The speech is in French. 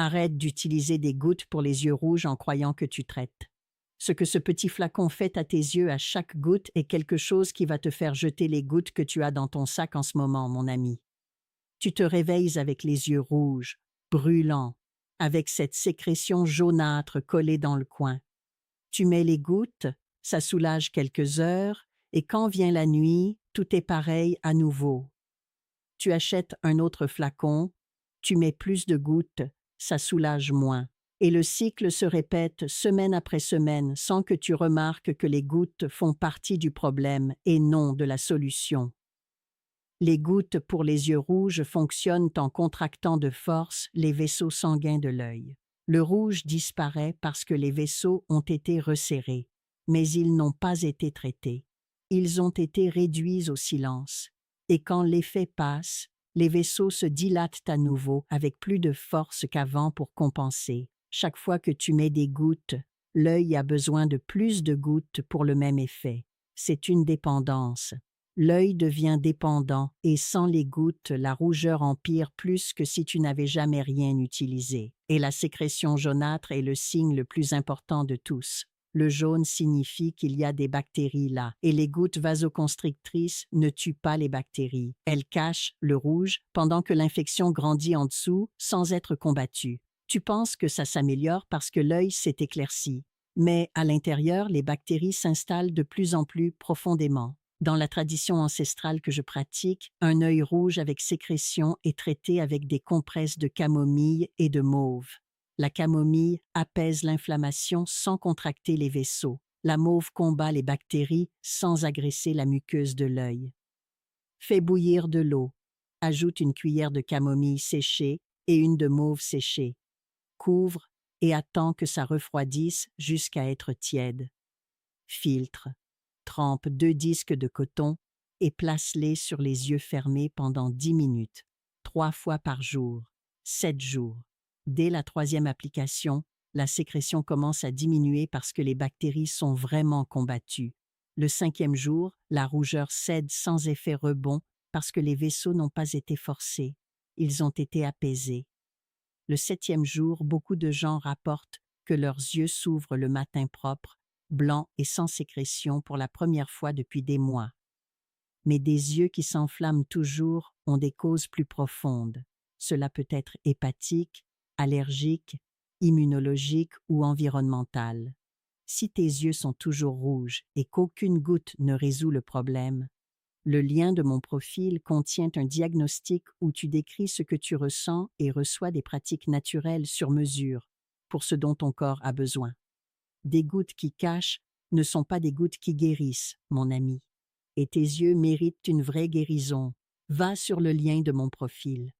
Arrête d'utiliser des gouttes pour les yeux rouges en croyant que tu traites. Ce que ce petit flacon fait à tes yeux à chaque goutte est quelque chose qui va te faire jeter les gouttes que tu as dans ton sac en ce moment, mon ami. Tu te réveilles avec les yeux rouges, brûlants, avec cette sécrétion jaunâtre collée dans le coin. Tu mets les gouttes, ça soulage quelques heures, et quand vient la nuit, tout est pareil à nouveau. Tu achètes un autre flacon, tu mets plus de gouttes, ça soulage moins. Et le cycle se répète semaine après semaine sans que tu remarques que les gouttes font partie du problème et non de la solution. Les gouttes pour les yeux rouges fonctionnent en contractant de force les vaisseaux sanguins de l'œil. Le rouge disparaît parce que les vaisseaux ont été resserrés, mais ils n'ont pas été traités. Ils ont été réduits au silence. Et quand l'effet passe, les vaisseaux se dilatent à nouveau avec plus de force qu'avant pour compenser. Chaque fois que tu mets des gouttes, l'œil a besoin de plus de gouttes pour le même effet. C'est une dépendance. L'œil devient dépendant et sans les gouttes, la rougeur empire plus que si tu n'avais jamais rien utilisé. Et la sécrétion jaunâtre est le signe le plus important de tous. Le jaune signifie qu'il y a des bactéries là, et les gouttes vasoconstrictrices ne tuent pas les bactéries. Elles cachent le rouge pendant que l'infection grandit en dessous sans être combattue. Tu penses que ça s'améliore parce que l'œil s'est éclairci, mais à l'intérieur, les bactéries s'installent de plus en plus profondément. Dans la tradition ancestrale que je pratique, un œil rouge avec sécrétion est traité avec des compresses de camomille et de mauve. La camomille apaise l'inflammation sans contracter les vaisseaux. La mauve combat les bactéries sans agresser la muqueuse de l'œil. Fais bouillir de l'eau. Ajoute une cuillère de camomille séchée et une de mauve séchée. Couvre et attends que ça refroidisse jusqu'à être tiède. Filtre. Trempe 2 disques de coton et place-les sur les yeux fermés pendant 10 minutes, 3 fois par jour, 7 jours. Dès la 3e application, la sécrétion commence à diminuer parce que les bactéries sont vraiment combattues. Le 5e jour, la rougeur cède sans effet rebond parce que les vaisseaux n'ont pas été forcés. Ils ont été apaisés. Le 7e jour, beaucoup de gens rapportent que leurs yeux s'ouvrent le matin propre, blancs et sans sécrétion pour la première fois depuis des mois. Mais des yeux qui s'enflamment toujours ont des causes plus profondes. Cela peut être hépatique, allergique, immunologique ou environnemental. Si tes yeux sont toujours rouges et qu'aucune goutte ne résout le problème, le lien de mon profil contient un diagnostic où tu décris ce que tu ressens et reçois des pratiques naturelles sur mesure pour ce dont ton corps a besoin. Des gouttes qui cachent ne sont pas des gouttes qui guérissent, mon ami. Et tes yeux méritent une vraie guérison. Va sur le lien de mon profil.